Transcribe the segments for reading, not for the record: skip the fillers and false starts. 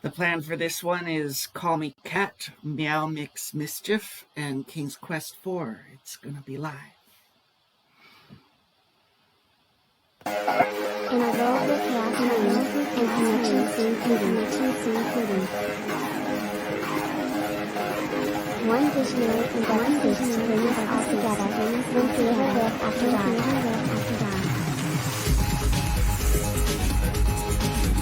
The plan for this one is Call Me Cat, Meow Mix Mischief, and King's Quest 4. It's gonna be live. In a world where chaos reigns and connections seem fleeting, one visionary endeavors to bring us all together when theater live after dark.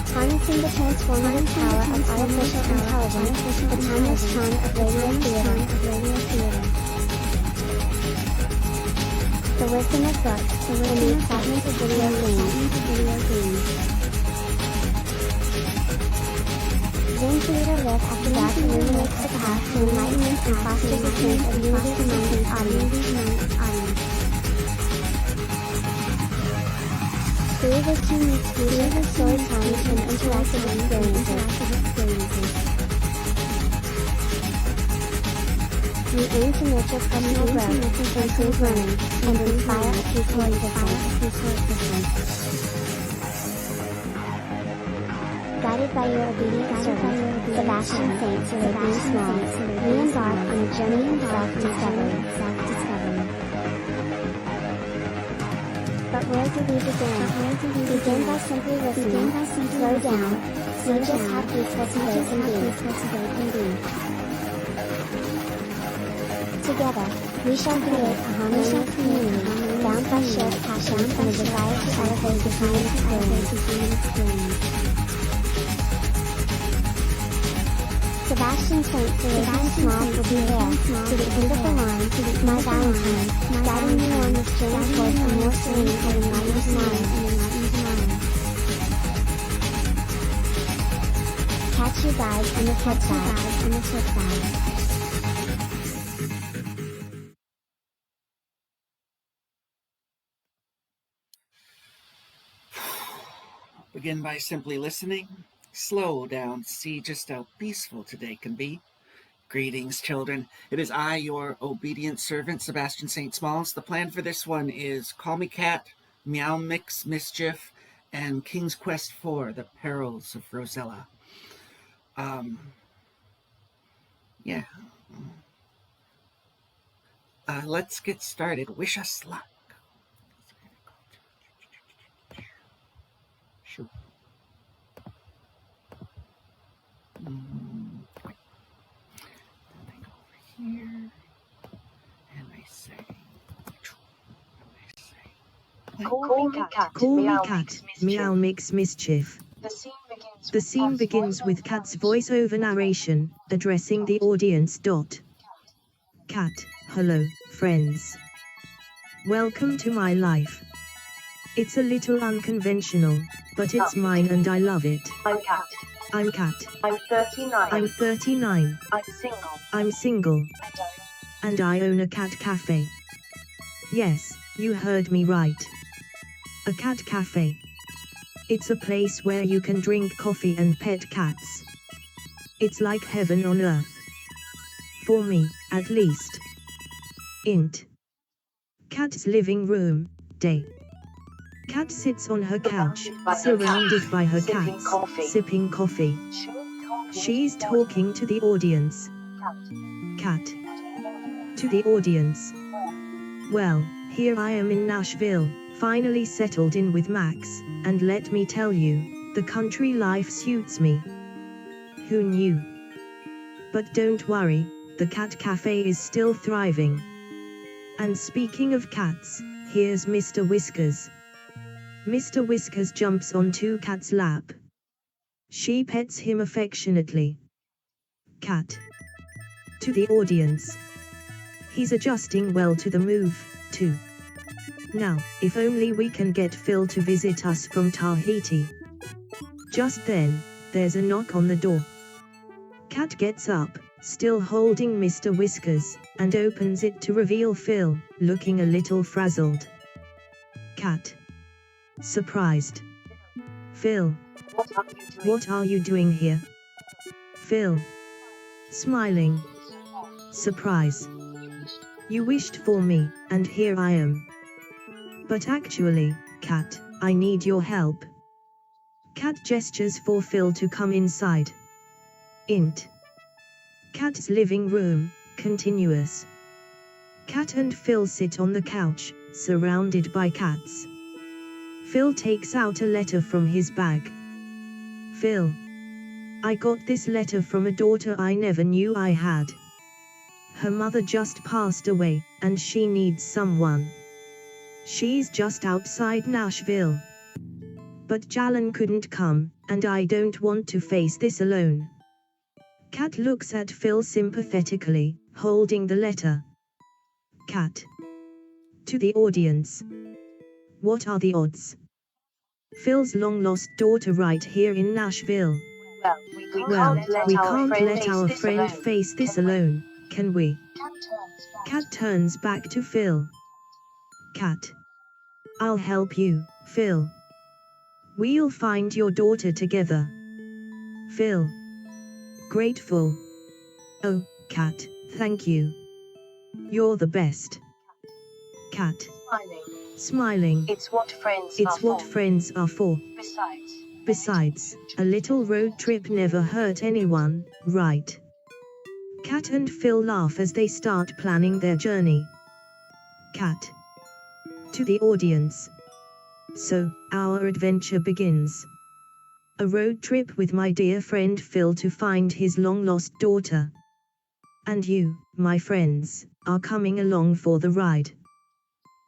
Harnessing the transformative power of artificial intelligence, the timeless charm of radio theater. The wisdom of books, and the excitement of video games. Zane Theater Live After Dark illuminates the path to enlightenment and fosters a sense of unity among its audience. Through this unique fusion of storytelling and interactive experiences, we aim to nurture personal growth, improve learning, and inspire a peaceful existence. Guided by your obedient servant, Sebastian Saint Sylvain Small, we embark on a journey of self-discovery. But where do we begin? Begin by simply listening, slow down, see just how peaceful today can be. Together, we shall create a harmonious community, bound by shared passion and a desire to elevate the human experience. Sebastian Saint Sylvain Small will be there, to the end of the line, my Valentine, guiding you on this journey towards a more serene and enlightened mind. Catch you guys on the flip side. Begin by simply listening. Slow down, see just how peaceful today can be. Greetings, children. It is I, your obedient servant, Sebastian St. Smalls. The plan for this one is Call Me Cat, Meow Mix Mischief, and King's Quest 4, The Perils of Rosella. Let's get started. Wish us luck. Shoot. Then I go over here, and I say, Call me cat, Meow Mix Mischief. The scene begins with Cat's voiceover narration, addressing the audience. Cat, hello, friends. Welcome to my life. It's a little unconventional, but it's mine and I love it. I'm Cat. I'm 39. I'm 39. I'm single. And I own a cat cafe. Yes, you heard me right. A cat cafe. It's a place where you can drink coffee and pet cats. It's like heaven on earth. For me, at least. Int. Cat's living room, day. Cat sits on her couch, surrounded by her cats, sipping coffee. She's talking to the audience. Cat. To the audience. Well, here I am in Nashville, finally settled in with Max, and let me tell you, the country life suits me. Who knew? But don't worry, the cat cafe is still thriving. And speaking of cats, here's Mr. Whiskers. Mr. Whiskers jumps onto Cat's lap. She pets him affectionately. Cat. To the audience. He's adjusting well to the move, too. Now, if only we can get Phil to visit us from Tahiti. Just then, there's a knock on the door. Cat gets up, still holding Mr. Whiskers, and opens it to reveal Phil, looking a little frazzled. Cat. Surprised. Phil. What are you doing here? Phil. Smiling. Surprise. You wished for me, and here I am. But actually, Cat, I need your help. Cat gestures for Phil to come inside. int. Cat's living room, continuous. Cat and Phil sit on the couch, surrounded by cats. Phil takes out a letter from his bag. Phil. I got this letter from a daughter I never knew I had. Her mother just passed away, and she needs someone. She's just outside Nashville. But Jalan couldn't come, and I don't want to face this alone. Cat looks at Phil sympathetically, holding the letter. Cat. To the audience. What are the odds? Phil's long-lost daughter right here in Nashville. Well, we can't let our friend face this alone, can we? Cat turns back to Phil. Cat. I'll help you, Phil. We'll find your daughter together. Phil. Grateful. Oh, Cat, thank you. You're the best. Cat. Smiling. It's what friends are for. Besides, a little road trip never hurt anyone, right? Cat and Phil laugh as they start planning their journey. Cat. To the audience. So, our adventure begins. A road trip with my dear friend Phil to find his long-lost daughter. And you, my friends, are coming along for the ride.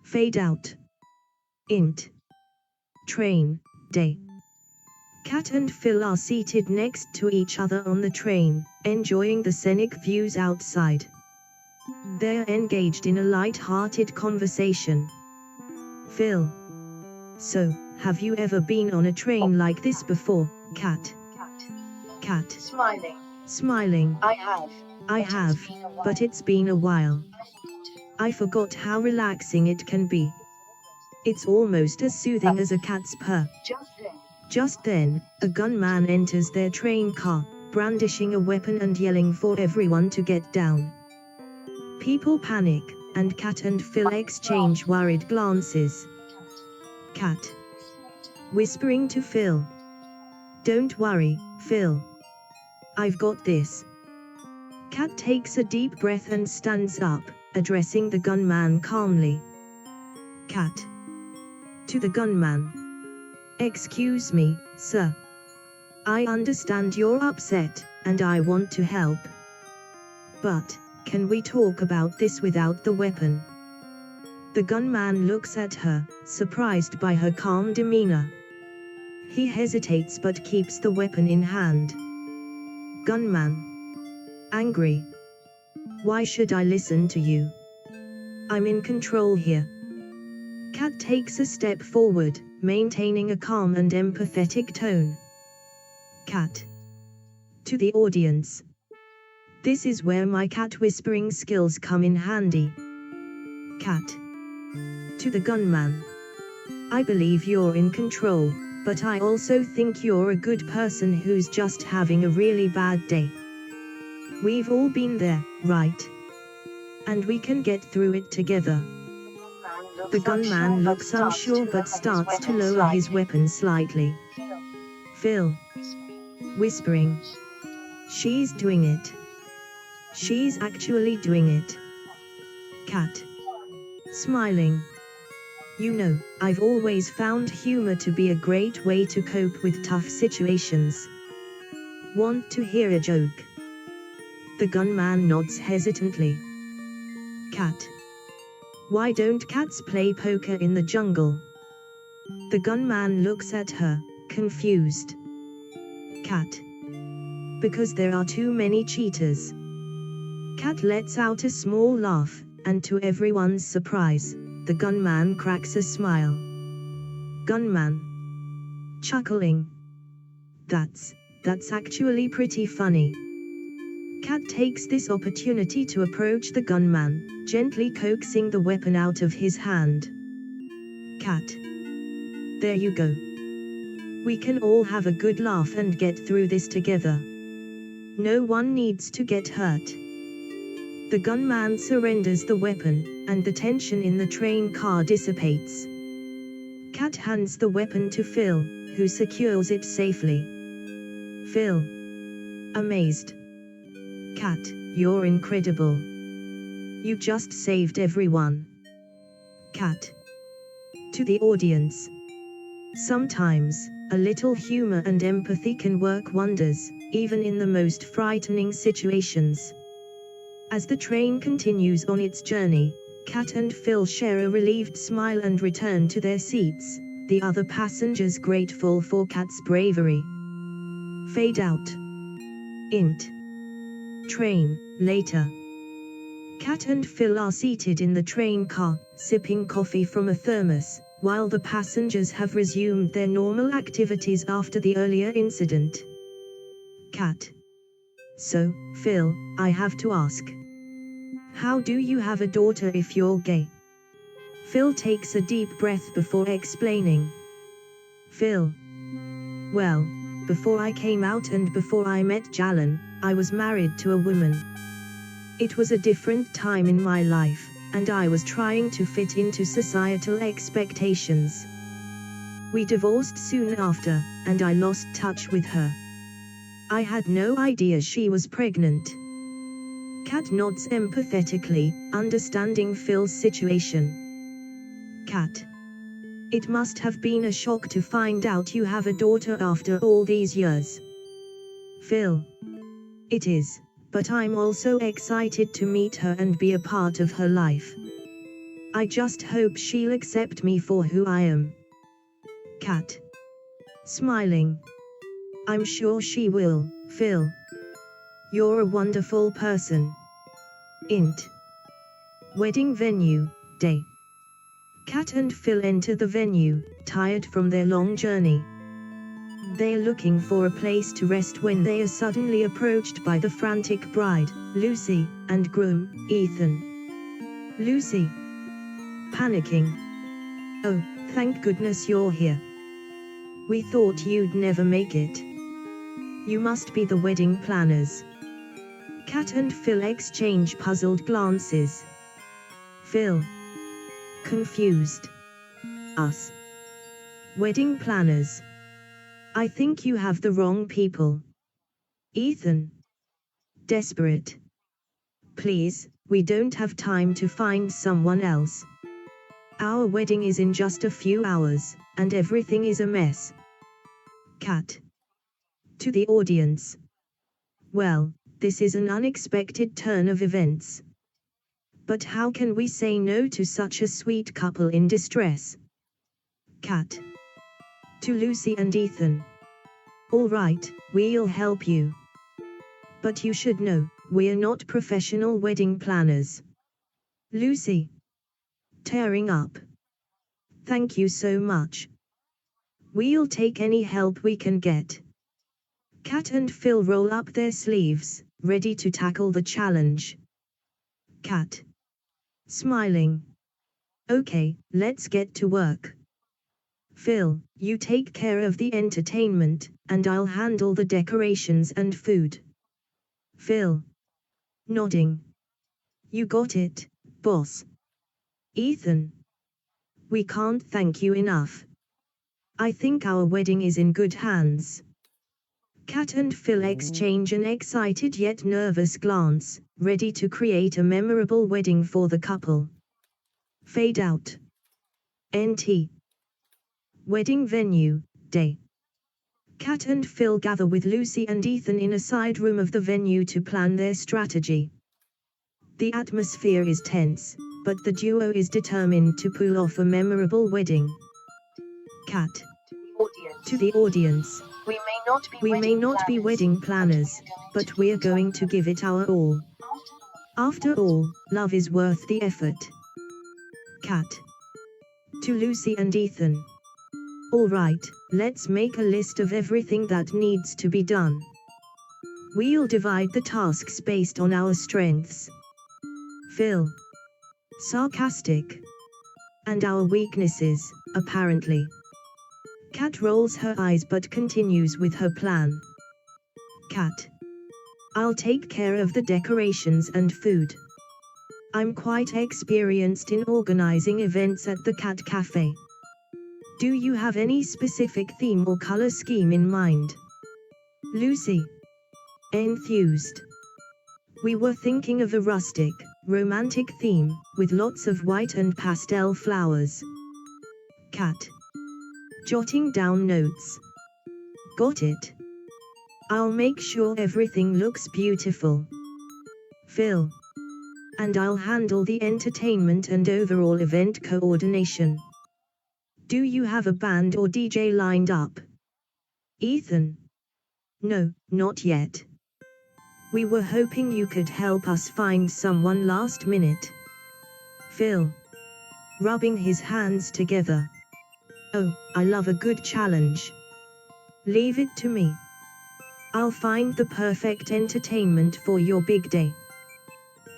Fade out. Int. Train, day. Cat and Phil are seated next to each other on the train, enjoying the scenic views outside. They're engaged in a light-hearted conversation. Phil. So, have you ever been on a train like this before, Cat? Cat. Smiling. I have, but it's been a while. I forgot how relaxing it can be. It's almost as soothing as a cat's purr. Just then, a gunman enters their train car, brandishing a weapon and yelling for everyone to get down. People panic, and Cat and Phil exchange worried glances. Cat. Whispering to Phil. Don't worry, Phil. I've got this. Cat takes a deep breath and stands up, addressing the gunman calmly. Cat. To the gunman. Excuse me, sir. I understand you're upset, and I want to help. But, can we talk about this without the weapon? The gunman looks at her, surprised by her calm demeanor. He hesitates but keeps the weapon in hand. Gunman. Angry. Why should I listen to you? I'm in control here. Cat takes a step forward, maintaining a calm and empathetic tone. Cat. To the audience. This is where my cat whispering skills come in handy. Cat. To the gunman. I believe you're in control, but I also think you're a good person who's just having a really bad day. We've all been there, right? And we can get through it together. The gunman looks unsure but starts to lower his weapon slightly. Phil. Whispering. She's doing it. She's actually doing it. Cat. Smiling. You know, I've always found humor to be a great way to cope with tough situations. Want to hear a joke? The gunman nods hesitantly. Cat. Why don't cats play poker in the jungle? The gunman looks at her, confused. Cat. Because there are too many cheaters. Cat lets out a small laugh, and to everyone's surprise, the gunman cracks a smile. Gunman. Chuckling. That's actually pretty funny. Cat takes this opportunity to approach the gunman, gently coaxing the weapon out of his hand. Cat. There you go. We can all have a good laugh and get through this together. No one needs to get hurt. The gunman surrenders the weapon, and the tension in the train car dissipates. Cat hands the weapon to Phil, who secures it safely. Phil. amazed. Cat, you're incredible. You just saved everyone. Cat. To the audience. Sometimes, a little humor and empathy can work wonders, even in the most frightening situations. As the train continues on its journey, Cat and Phil share a relieved smile and return to their seats, the other passengers grateful for Cat's bravery. Fade out. Int. Train, later. Cat and Phil are seated in the train car, sipping coffee from a thermos, while the passengers have resumed their normal activities after the earlier incident. Cat. So, Phil, I have to ask. How do you have a daughter if you're gay? Phil takes a deep breath before explaining. Phil. Well, before I came out and before I met Jalan, I was married to a woman. It was a different time in my life, and I was trying to fit into societal expectations. We divorced soon after, and I lost touch with her. I had no idea she was pregnant. Cat nods empathetically, understanding Phil's situation. Cat. It must have been a shock to find out you have a daughter after all these years. Phil. It is, but I'm also excited to meet her and be a part of her life. I just hope she'll accept me for who I am. Cat. Smiling. I'm sure she will, Phil. You're a wonderful person. Int. Wedding venue, day. Cat and Phil enter the venue, tired from their long journey. They're looking for a place to rest when they are suddenly approached by the frantic bride, Lucy, and groom, Ethan. Lucy. Panicking. Oh, thank goodness you're here. We thought you'd never make it. You must be the wedding planners. Cat and Phil exchange puzzled glances. Phil. Confused. Us. Wedding planners. I think you have the wrong people. Ethan. Desperate. Please, we don't have time to find someone else. Our wedding is in just a few hours, and everything is a mess. Cat. To the audience. Well, this is an unexpected turn of events. But how can we say no to such a sweet couple in distress? Cat. To Lucy and Ethan. All right, we'll help you. But you should know, we're not professional wedding planners. Lucy. Tearing up. Thank you so much. We'll take any help we can get. Cat and Phil roll up their sleeves, ready to tackle the challenge. Cat. Smiling. Okay, let's get to work. Phil, you take care of the entertainment, and I'll handle the decorations and food. Phil. Nodding. You got it, boss. Ethan. We can't thank you enough. I think our wedding is in good hands. Cat and Phil exchange an excited yet nervous glance, ready to create a memorable wedding for the couple. Fade out. NT. Wedding venue, day. Cat and Phil gather with Lucy and Ethan in a side room of the venue to plan their strategy. The atmosphere is tense, but the duo is determined to pull off a memorable wedding. Cat. To the audience. We may not be wedding planners, but we're going to give it our all. After all, love is worth the effort. Cat. To Lucy and Ethan. All right, let's make a list of everything that needs to be done. We'll divide the tasks based on our strengths. Phil. Sarcastic. And our weaknesses, apparently. Cat rolls her eyes but continues with her plan. Cat. I'll take care of the decorations and food. I'm quite experienced in organizing events at the Cat Cafe. Do you have any specific theme or color scheme in mind? Lucy. Enthused. We were thinking of a rustic, romantic theme, with lots of white and pastel flowers. Cat. Jotting down notes. Got it. I'll make sure everything looks beautiful. Phil. And I'll handle the entertainment and overall event coordination. Do you have a band or DJ lined up? Ethan. No, not yet. We were hoping you could help us find someone last minute. Phil. Rubbing his hands together. Oh, I love a good challenge. Leave it to me. I'll find the perfect entertainment for your big day.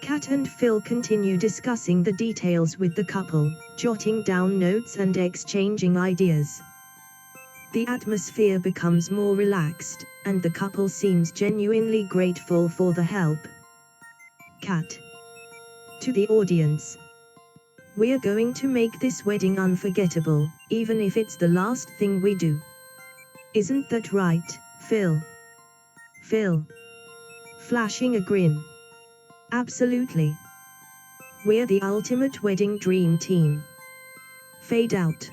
Kat and Phil continue discussing the details with the couple, jotting down notes and exchanging ideas. The atmosphere becomes more relaxed, and the couple seems genuinely grateful for the help. Kat. To the audience. We're going to make this wedding unforgettable, even if it's the last thing we do. Isn't that right, Phil? Phil. Flashing a grin. Absolutely. We're the ultimate wedding dream team. Fade out.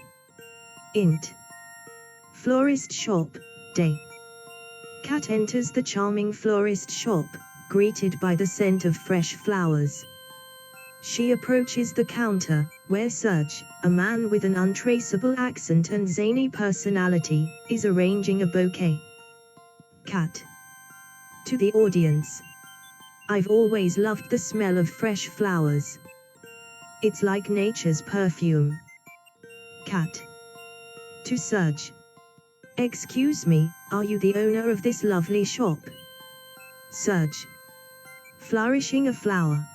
Int. Florist shop, day. Kat enters the charming florist shop, greeted by the scent of fresh flowers. She approaches the counter, where Serge, a man with an untraceable accent and zany personality, is arranging a bouquet. Kat. To the audience. I've always loved the smell of fresh flowers. It's like nature's perfume. Kat. To Serge. Excuse me, are you the owner of this lovely shop? Serge. Flourishing a flower.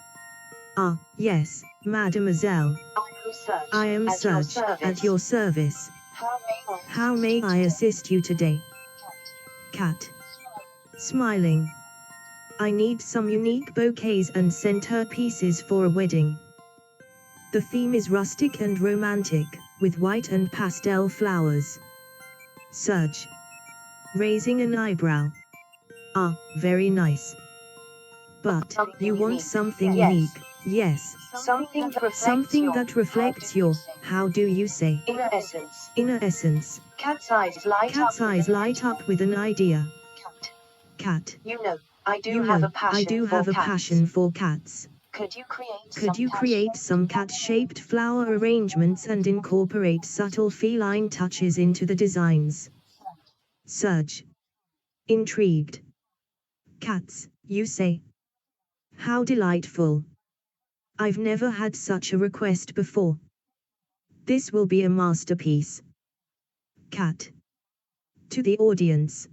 Ah, yes, mademoiselle. I am Serge, at your service. How may I assist you today? Kat. Smiling. I need some unique bouquets and centerpieces for a wedding. The theme is rustic and romantic, with white and pastel flowers. Serge. Raising an eyebrow. Ah, very nice. But, you want something unique, yes. Something that reflects your, how do you say? Inner essence. Inner essence. Cat's eyes light up with an idea. Cat. You know, I do have a passion for cats. Could Could you create some cat-shaped flower arrangements and incorporate subtle feline touches into the designs? Serge. Intrigued. Cats, you say? How delightful. I've never had such a request before. This will be a masterpiece. Cat. To the audience.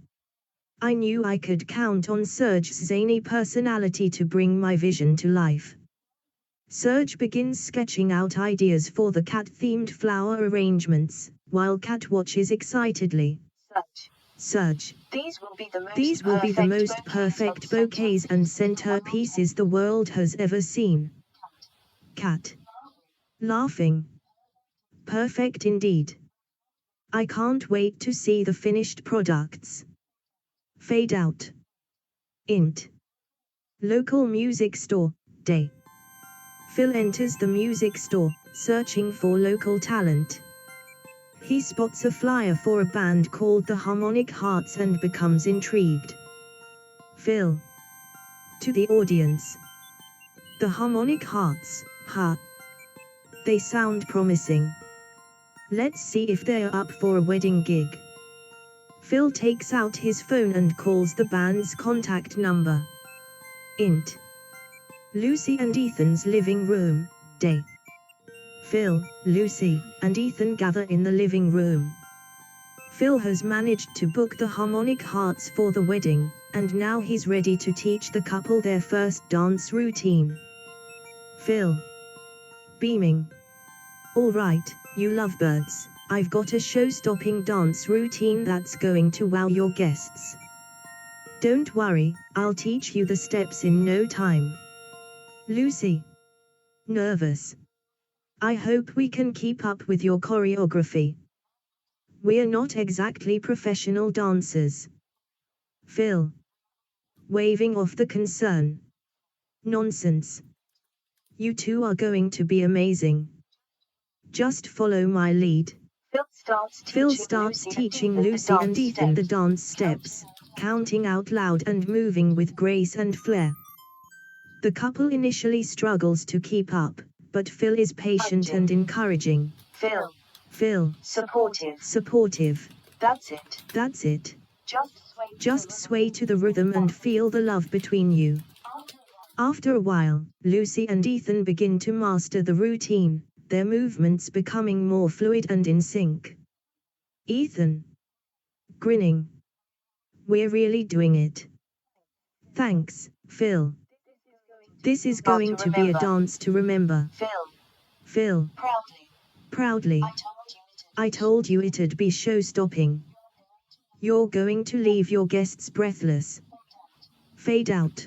I knew I could count on Serge's zany personality to bring my vision to life. Serge begins sketching out ideas for the cat-themed flower arrangements, while Cat watches excitedly. Serge. These will be the most perfect bouquets and centerpieces the world has ever seen. Cat. Laughing. Perfect indeed. I can't wait to see the finished products. Fade out. Int. Local music store, day. Phil enters the music store, searching for local talent. He spots a flyer for a band called the Harmonic Hearts and becomes intrigued. Phil. To the audience. The Harmonic Hearts, huh? They sound promising. Let's see if they're up for a wedding gig. Phil takes out his phone and calls the band's contact number. Int. Lucy and Ethan's living room, day. Phil, Lucy, and Ethan gather in the living room. Phil has managed to book the Harmonic Hearts for the wedding, and now he's ready to teach the couple their first dance routine. Phil. Beaming. All right, you lovebirds, I've got a show-stopping dance routine that's going to wow your guests. Don't worry, I'll teach you the steps in no time. Lucy. Nervous. I hope we can keep up with your choreography. We're not exactly professional dancers. Phil. waving off the concern. Nonsense. You two are going to be amazing. Just follow my lead. Phil starts teaching Lucy and Ethan the dance steps, counting out loud and moving with grace and flair. The couple initially struggles to keep up, but Phil is patient and encouraging. Phil. Supportive. That's it. Just sway to the rhythm and feel the love between you. After a while, Lucy and Ethan begin to master the routine, their movements becoming more fluid and in sync. Ethan. Grinning. We're really doing it. Thanks, Phil. This is going to be a dance to remember. Phil. Proudly. I told you it'd be show-stopping. You're going to leave your guests breathless. Fade out.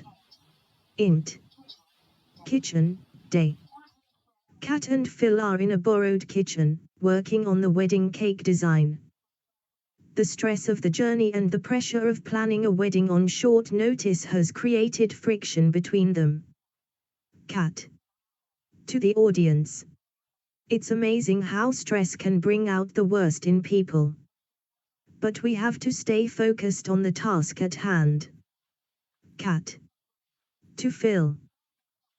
Int. Kitchen, day. Kat and Phil are in a borrowed kitchen, working on the wedding cake design. The stress of the journey and the pressure of planning a wedding on short notice has created friction between them. Kat. To the audience. It's amazing how stress can bring out the worst in people. But we have to stay focused on the task at hand. Kat. To Phil.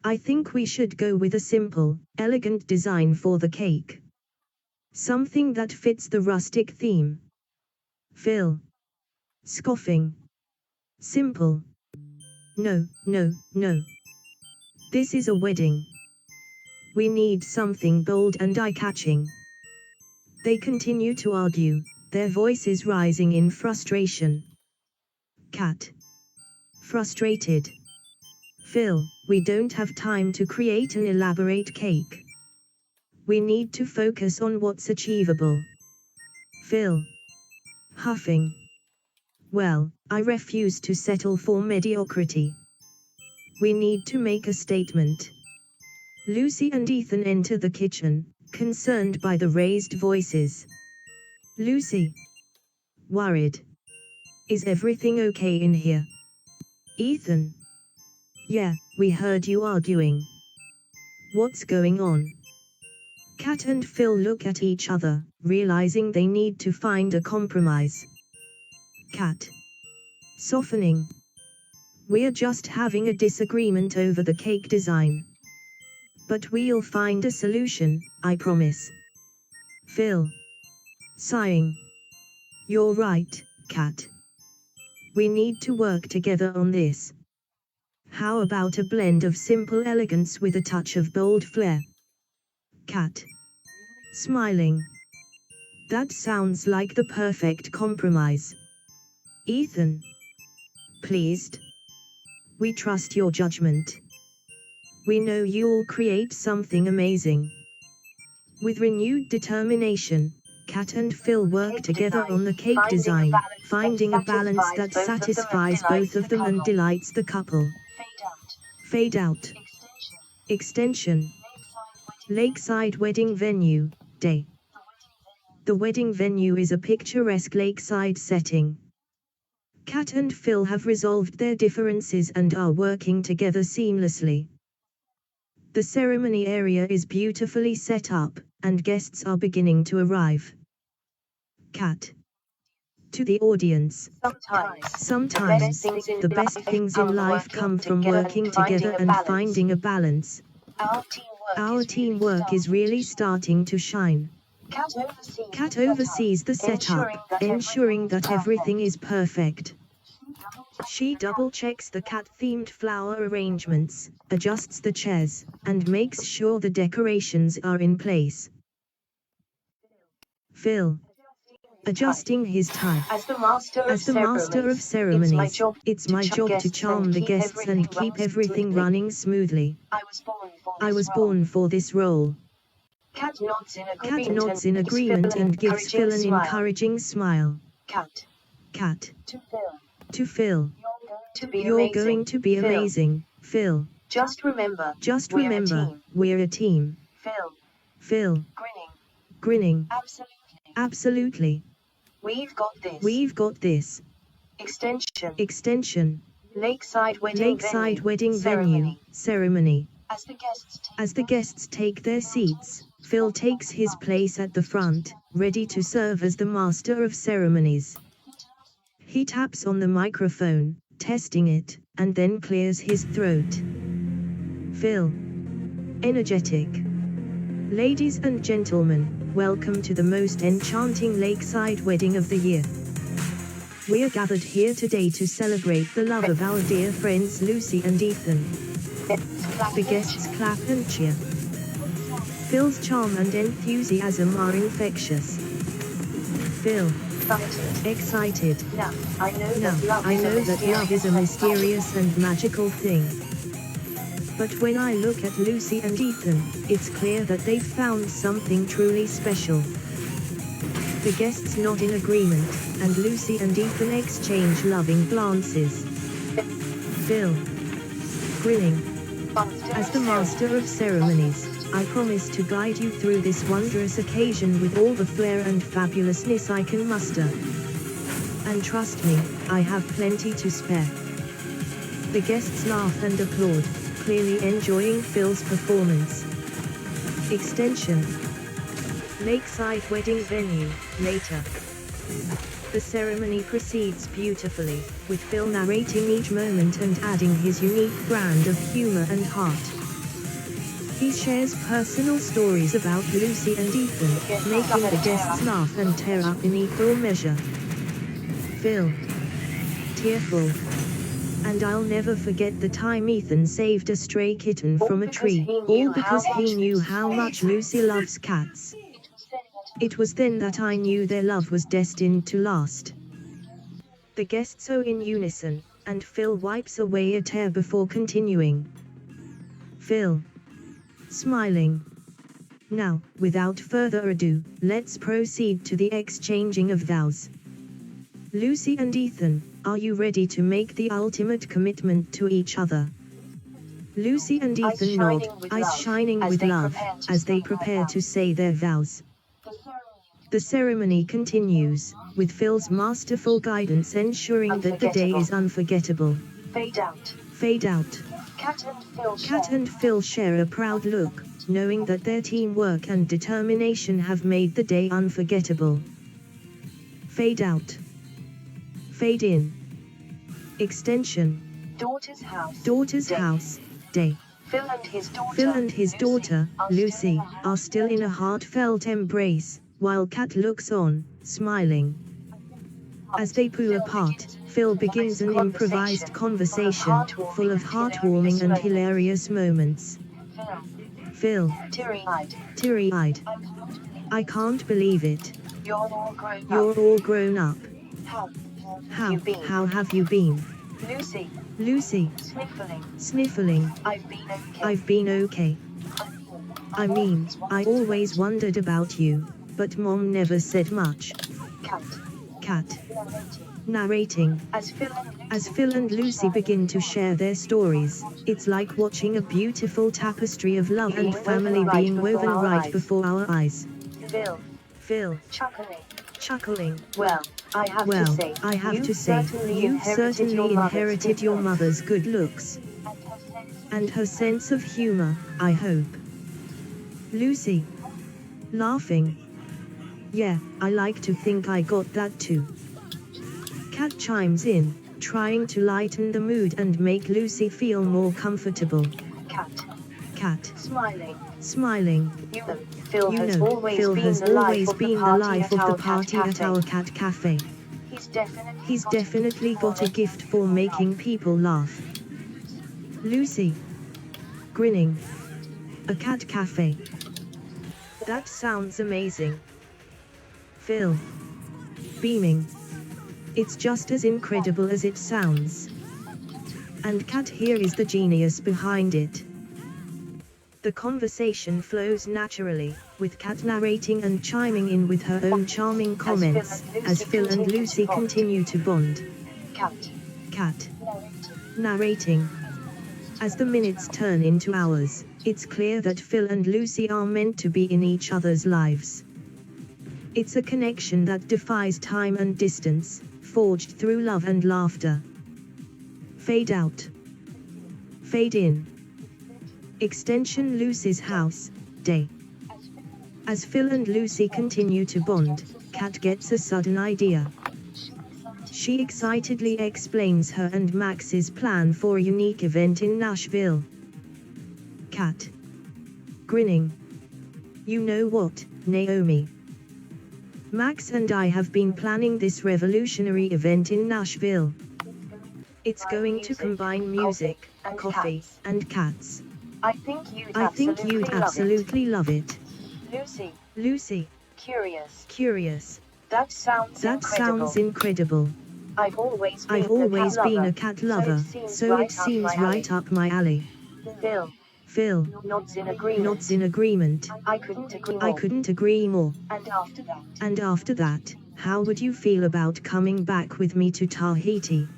I think we should go with a simple, elegant design for the cake. Something that fits the rustic theme. Phil. Scoffing. Simple. No. This is a wedding. We need something bold and eye-catching. They continue to argue, their voices rising in frustration. Kat. Frustrated. Phil, we don't have time to create an elaborate cake. We need to focus on what's achievable. Phil. Huffing. Well, I refuse to settle for mediocrity. We need to make a statement. Lucy and Ethan enter the kitchen, concerned by the raised voices. Lucy. Worried. Is everything okay in here? Ethan. Yeah, we heard you arguing. What's going on? Kat and Phil look at each other, realizing they need to find a compromise. Kat. Softening. We're just having a disagreement over the cake design. But we'll find a solution, I promise. Phil. Sighing. You're right, Kat. We need to work together on this. How about a blend of simple elegance with a touch of bold flair? Kat. Smiling. That sounds like the perfect compromise. Ethan. Pleased. We trust your judgment. We know you'll create something amazing. With renewed determination, Kat and Phil work together on the cake design, finding a balance that satisfies both of them and delights the couple. Fade out. Extension. Lakeside wedding venue, day. The wedding venue is a picturesque lakeside setting. Kat and Phil have resolved their differences and are working together seamlessly. The ceremony area is beautifully set up, and guests are beginning to arrive. Kat. To the audience. Sometimes, the best things in life come from working together and finding a balance. Our teamwork is really starting to shine. Kat oversees the setup, ensuring that everything is perfect. She double-checks the cat-themed flower arrangements, adjusts the chairs, and makes sure the decorations are in place. Phil. Adjusting his tie. As the master of ceremonies, it's my job to charm the guests and keep everything running smoothly. I was born for this role. Kat nods in agreement and gives Phil an encouraging smile. Kat. To Phil. You're going to be amazing, Phil. Just remember, we're a team. Phil. Grinning. Absolutely. We've got this. Extension. Lakeside wedding venue, ceremony. As the guests take their seats, Phil takes his place at the front, ready to serve as the master of ceremonies. He taps on the microphone, testing it, and then clears his throat. Phil. Energetic. Ladies and gentlemen, welcome to the most enchanting lakeside wedding of the year. We are gathered here today to celebrate the love of our dear friends Lucy and Ethan. The guests clap and cheer. Phil's charm and enthusiasm are infectious. Phil. Excited. Now, I know that love is a mysterious and magical thing. But when I look at Lucy and Ethan, it's clear that they've found something truly special. The guests nod in agreement, and Lucy and Ethan exchange loving glances. Phil. Grinning. As the master of ceremonies, I promise to guide you through this wondrous occasion with all the flair and fabulousness I can muster. And trust me, I have plenty to spare. The guests laugh and applaud, clearly enjoying Phil's performance. Extension. Lakeside wedding venue, later. The ceremony proceeds beautifully, with Phil narrating each moment and adding his unique brand of humor and heart. He shares personal stories about Lucy and Ethan, making the guests laugh and tear up in equal measure. Phil. Tearful. And I'll never forget the time Ethan saved a stray kitten from a tree, all because he knew how much Lucy loves cats. It was then that I knew their love was destined to last. The guests owe in unison, and Phil wipes away a tear before continuing. Phil. Smiling. Now, without further ado, let's proceed to the exchanging of vows. Lucy and Ethan, are you ready to make the ultimate commitment to each other? Lucy and Ethan nod, eyes shining with love, as they prepare to say their vows. The ceremony continues, with Phil's masterful guidance ensuring that the day is unforgettable. Fade out. Fade out. Cat and Phil share a proud look, knowing that their teamwork and determination have made the day unforgettable. Fade out. Fade in. Extension. Daughter's house. Day. Phil and his daughter, Lucy, are still in a heartfelt embrace, while Kat looks on, smiling. As they pull apart, Phil begins an improvised conversation, full of heartwarming and hilarious moments. Phil. Teary-eyed. I can't believe it. You're all grown up. How have you been? Lucy. Sniffling. I've been okay. I mean, I always wondered about you, but Mom never said much. Cat. Narrating. As Phil and Lucy begin to share their stories, it's like watching a beautiful tapestry of love and family being woven right before our eyes. Phil. Chuckling. Well, I have to say, you've certainly inherited your mother's good looks. And her sense of humor, I hope. Lucy. Laughing. Yeah, I like to think I got that too. Kat chimes in, trying to lighten the mood and make Lucy feel more comfortable. Cat. Smiling. Phil has always been the life of the party at our cat cafe. He's definitely got a gift for making people laugh. Lucy. Grinning. A cat cafe. That sounds amazing. Phil. Beaming. It's just as incredible as it sounds. And Kat here is the genius behind it. The conversation flows naturally, with Kat narrating and chiming in with her own charming comments, as Phil and Lucy continue to bond. Kat. Narrating. As the minutes turn into hours, it's clear that Phil and Lucy are meant to be in each other's lives. It's a connection that defies time and distance, forged through love and laughter. Fade out. Fade in. Extension Lucy's house, day. As Phil and Lucy continue to bond, Kat gets a sudden idea. She excitedly explains her and Max's plan for a unique event in Nashville. Kat. Grinning. You know what, Naomi? Max and I have been planning this revolutionary event in Nashville. It's going to combine music, coffee, and cats. I think you'd absolutely love it. Lucy. Curious. That sounds incredible. I've always been a cat lover, so it seems right up my alley. Phil. Nods in agreement. I couldn't agree more. And after that, how would you feel about coming back with me to Tahiti?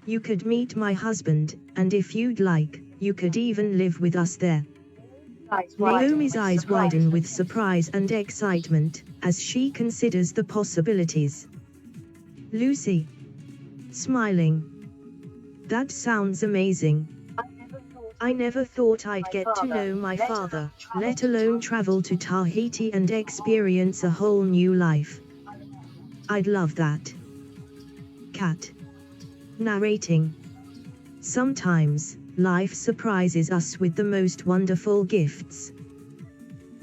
You could meet my husband, and if you'd like, you could even live with us there. Naomi's eyes widen with surprise and excitement, as she considers the possibilities. Lucy. Smiling. That sounds amazing. I never thought I'd get to know my father, let alone travel to Tahiti and experience a whole new life. I'd love that. Kat. Narrating. Sometimes, life surprises us with the most wonderful gifts.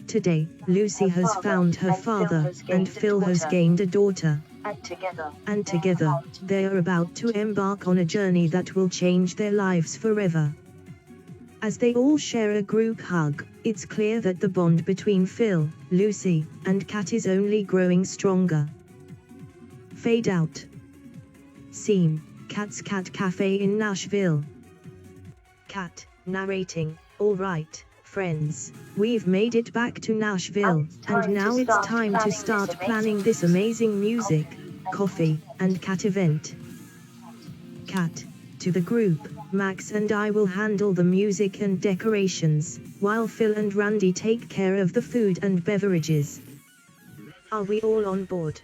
Today, Lucy has found her father, and Phil has gained a daughter. And together, they are about to embark on a journey that will change their lives forever. As they all share a group hug, it's clear that the bond between Phil, Lucy, and Kat is only growing stronger. Fade out. Scene: Kat's Cat Cafe in Nashville. Kat, narrating, all right, friends, we've made it back to Nashville, and now it's time to start planning this amazing music, coffee, and cat event. Kat, to the group, Max and I will handle the music and decorations, while Phil and Randy take care of the food and beverages. Are we all on board?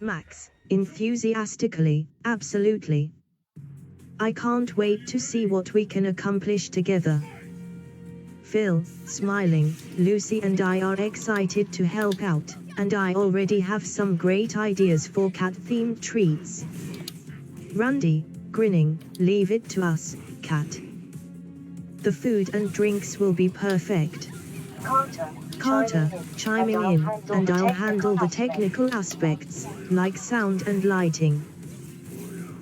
Max, enthusiastically, absolutely. I can't wait to see what we can accomplish together. Phil, smiling, Lucy and I are excited to help out, and I already have some great ideas for cat-themed treats. Randy, grinning, leave it to us, Kat. The food and drinks will be perfect. Carter, chiming in, and I'll handle the technical aspects, like sound and lighting.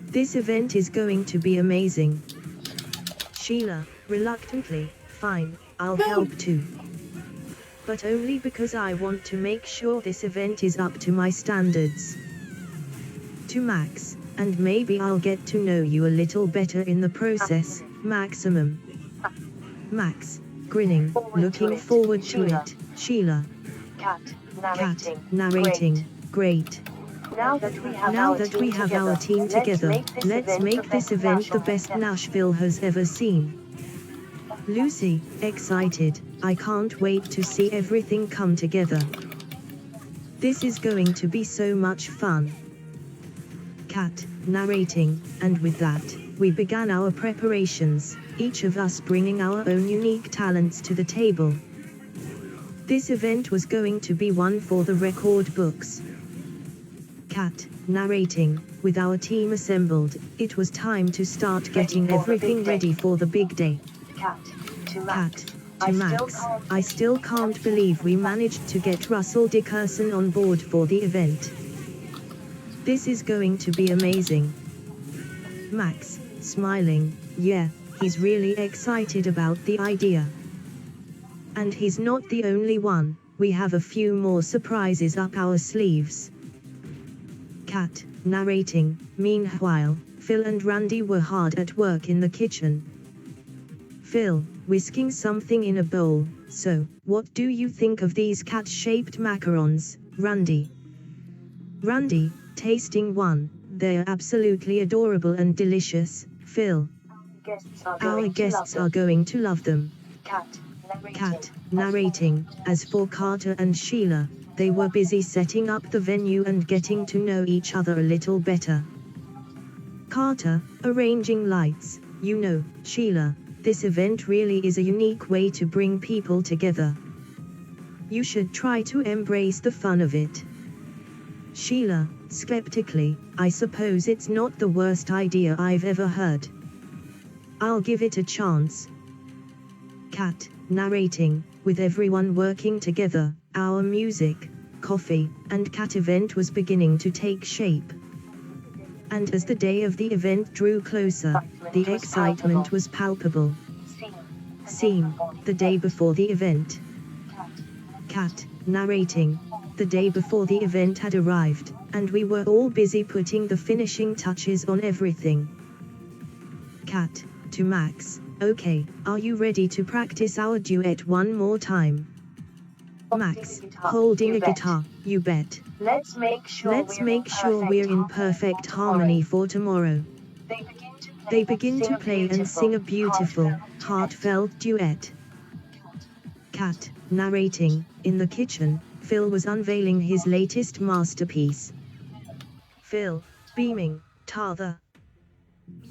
This event is going to be amazing. Sheila, reluctantly, fine, I'll help too. But only because I want to make sure this event is up to my standards. To Max, and maybe I'll get to know you a little better in the process, maximum. Max, grinning, looking forward to it, Sheila. Cat, narrating, great. Now that we have our team together, let's make this event the best Nashville has ever seen. Lucy, excited, I can't wait to see everything come together. This is going to be so much fun. Kat, narrating, and with that, we began our preparations, each of us bringing our own unique talents to the table. This event was going to be one for the record books. Kat, narrating, with our team assembled, it was time to start getting everything ready for the big day. Cat, to Max, I still can't believe we managed to get Russell Dickerson on board for the event. This is going to be amazing. Max, smiling, yeah, he's really excited about the idea. And he's not the only one, we have a few more surprises up our sleeves. Kat, narrating, meanwhile, Phil and Randy were hard at work in the kitchen. Phil, whisking something in a bowl, so, what do you think of these cat-shaped macarons, Randy? Randy, tasting one, they're absolutely adorable and delicious, Phil. Our guests are going to love them. Kat, narrating, as for Carter and Sheila, they were busy setting up the venue and getting to know each other a little better. Carter, arranging lights. You know, Sheila, this event really is a unique way to bring people together. You should try to embrace the fun of it. Sheila, skeptically, I suppose it's not the worst idea I've ever heard. I'll give it a chance. Kat, narrating, with everyone working together, our music, coffee, and cat event was beginning to take shape. And as the day of the event drew closer, the excitement was palpable. Scene, the day before the event. Kat, narrating, the day before the event had arrived, and we were all busy putting the finishing touches on everything. Kat, to Max, okay, are you ready to practice our duet one more time? Max, holding a guitar, you bet. Let's make sure we're in perfect harmony for tomorrow. They begin to play and sing a beautiful, heartfelt duet. Kat, narrating, in the kitchen, Phil was unveiling his latest masterpiece. Phil, beaming, Tather.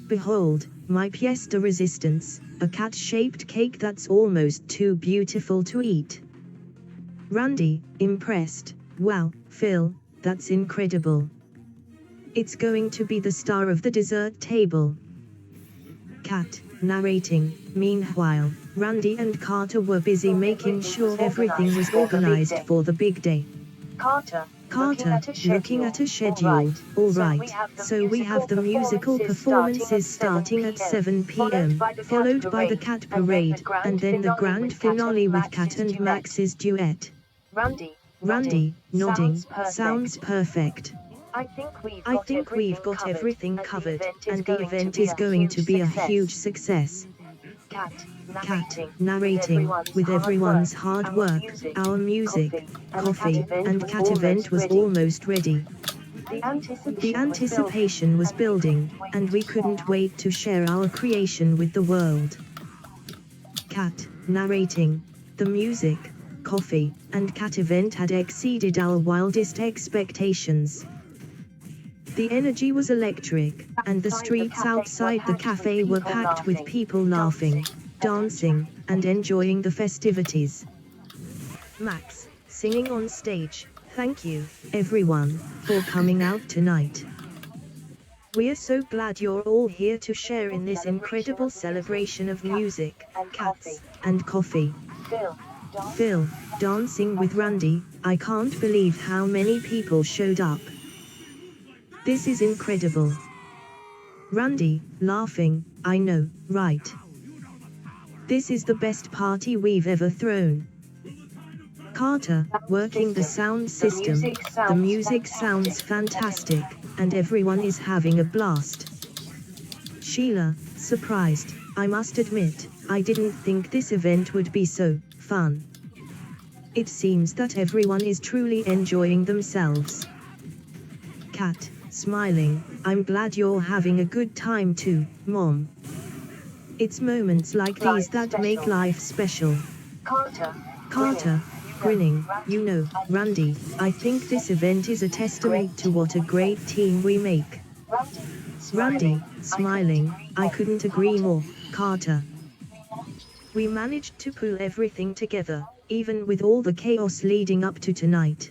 Behold, my pièce de résistance, a cat-shaped cake that's almost too beautiful to eat. Randy, impressed, wow, Phil, that's incredible. It's going to be the star of the dessert table. Kat, narrating, meanwhile, Randy and Carter were busy making sure everything was organized for the big day. Carter, looking at a schedule. All right, so we have the musical performances starting at 7 p.m., followed by the cat parade, and then the grand finale with Kat and Max's duet. Randy, nodding, sounds perfect. I think we've got everything covered, and the event is going to be a huge success. Kat, narrating, with everyone's hard work, our music, coffee, and cat event was almost ready. The anticipation was building, and we couldn't wait to share our creation with the world. Kat, narrating, the music, coffee, and cat event had exceeded our wildest expectations. The energy was electric, and the streets outside the cafe were packed with people laughing, dancing, and enjoying the festivities. Max, singing on stage, thank you, everyone, for coming out tonight. We're so glad you're all here to share in this incredible celebration of music, cats, and coffee. Phil, dancing with Randy, I can't believe how many people showed up. This is incredible. Randy, laughing, I know, right? This is the best party we've ever thrown. Carter, working the sound system, the music sounds fantastic, and everyone is having a blast. Sheila, surprised, I must admit, I didn't think this event would be so fun. It seems that everyone is truly enjoying themselves. Kat, smiling, I'm glad you're having a good time too, Mom. It's moments like these that make life special. Carter, grinning, you know, Randy, I think this event is a testament to what a great team we make. Randy, smiling, I couldn't agree more, Carter. We managed to pull everything together, even with all the chaos leading up to tonight.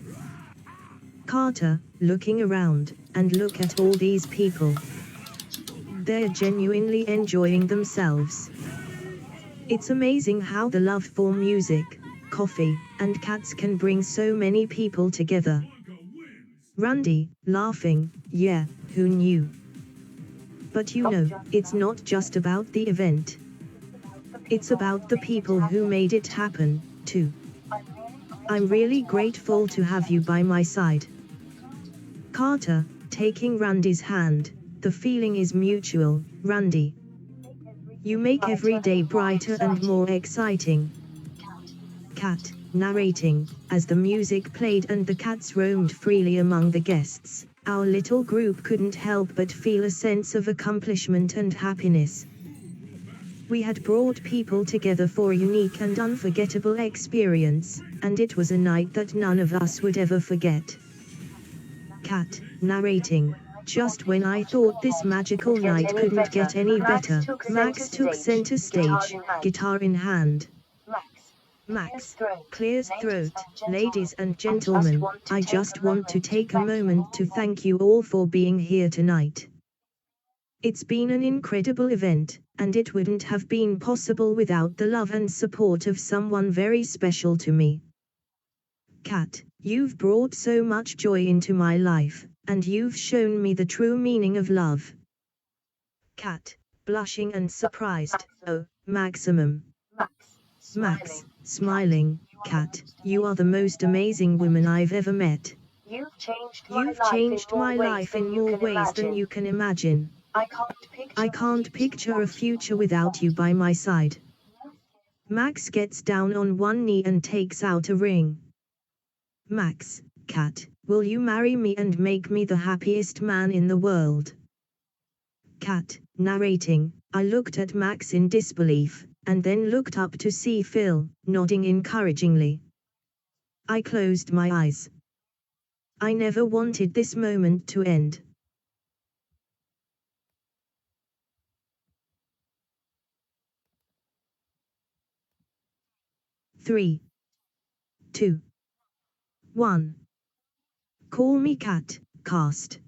Carter, looking around, and look at all these people. They're genuinely enjoying themselves. It's amazing how the love for music, coffee, and cats can bring so many people together. Randy, laughing, yeah, who knew? But you know, it's not just about the event. It's about the people who made it happen, too. I'm really grateful to have you by my side. Carter, taking Randy's hand, the feeling is mutual, Randy. You make every day brighter and more exciting. Kat, narrating, as the music played and the cats roamed freely among the guests, our little group couldn't help but feel a sense of accomplishment and happiness. We had brought people together for a unique and unforgettable experience, and it was a night that none of us would ever forget. Kat, narrating, Just when I thought this magical night couldn't get any better, Max took center stage, guitar in hand. Max clears throat. Ladies and gentlemen, I just want to take a moment to thank you all for being here tonight. It's been an incredible event, and it wouldn't have been possible without the love and support of someone very special to me. Kat, you've brought so much joy into my life, and you've shown me the true meaning of love. Kat, blushing and surprised, oh, maximum. Max, smiling, Kat, you are the most amazing woman I've ever met. You've changed my life in more ways than you can imagine. I can't picture a future without you by my side. Max gets down on one knee and takes out a ring. Max, Kat, will you marry me and make me the happiest man in the world? Kat, narrating, I looked at Max in disbelief, and then looked up to see Phil, nodding encouragingly. I closed my eyes. I never wanted this moment to end. 3, 2, 1. Call Me Kat, cast.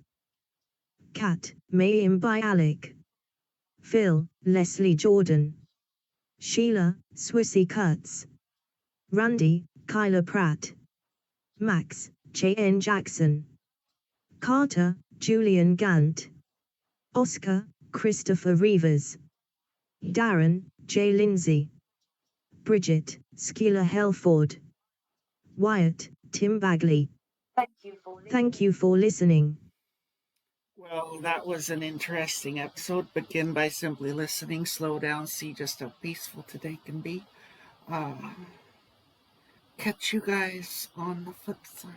Kat, Mayim by Alec. Phil, Leslie Jordan. Sheila, Swissy Kurtz. Randy, Kyla Pratt. Max, J.N. Jackson. Carter, Julian Gant. Oscar, Christopher Reavers. Darren, J. Lindsay. Bridget, Skeela Helford. Wyatt, Tim Bagley. Thank you for listening. Well, that was an interesting episode. Begin by simply listening, slow down, see just how peaceful today can be. Catch you guys on the flip side.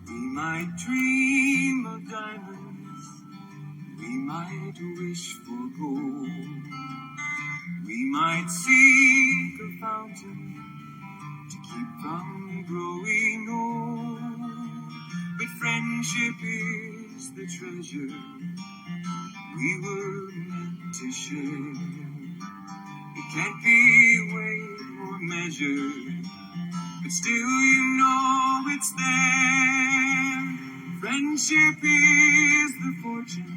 We might dream of diamonds, we might wish for gold, we might seek a fountain to keep from growing old. But friendship is the treasure we were meant to share. It can't be weighed or measured, but still you know it's there. Friendship is the fortune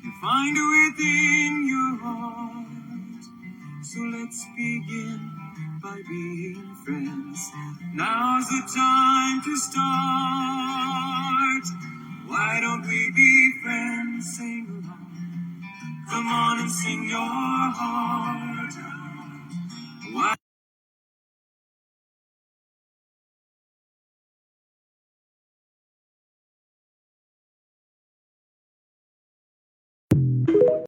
you find within your heart. So let's begin by being friends. Now's the time to start. Why don't we be friends? Sing along. Come on and sing your heart.